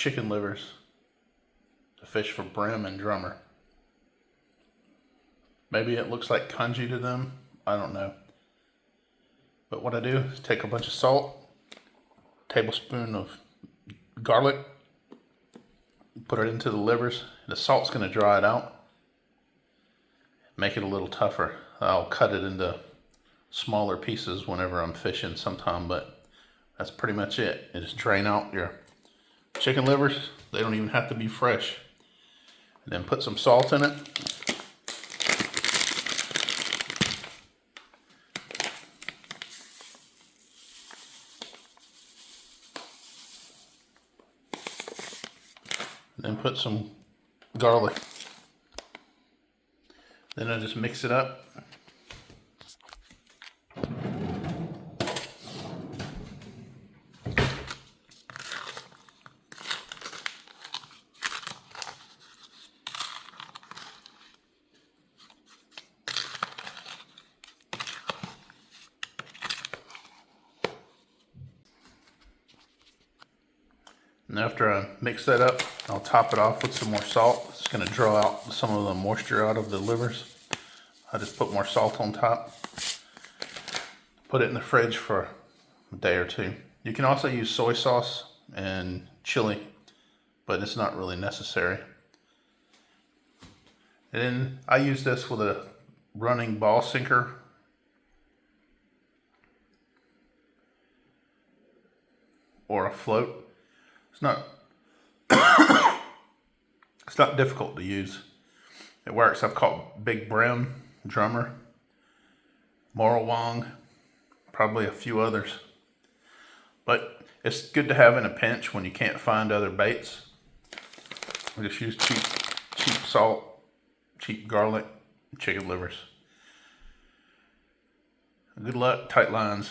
chicken livers to fish for brim and drummer. Maybe it looks like cunjevoi to them, I don't know. But what I do is take a bunch of salt, tablespoon of garlic, put it into the livers. The salt's going to dry it out, make it a little tougher. I'll cut it into smaller pieces whenever I'm fishing sometime, but that's pretty much it. You just drain out your chicken livers. They don't even have to be fresh. And then put some salt in it. Then put some garlic. Then I just mix it up. And after I mix that up, I'll top it off with some more salt. It's going to draw out some of the moisture out of the livers. I just put more salt on top. Put it in the fridge for a day or two. You can also use soy sauce and chili, but it's not really necessary. And then I use this with a running ball sinker. Or a float. It's not difficult to use. It works. I've caught big brim, drummer, morowong, probably a few others. But it's good to have in a pinch when you can't find other baits. I just use cheap salt, cheap garlic, chicken livers. Good luck, tight lines.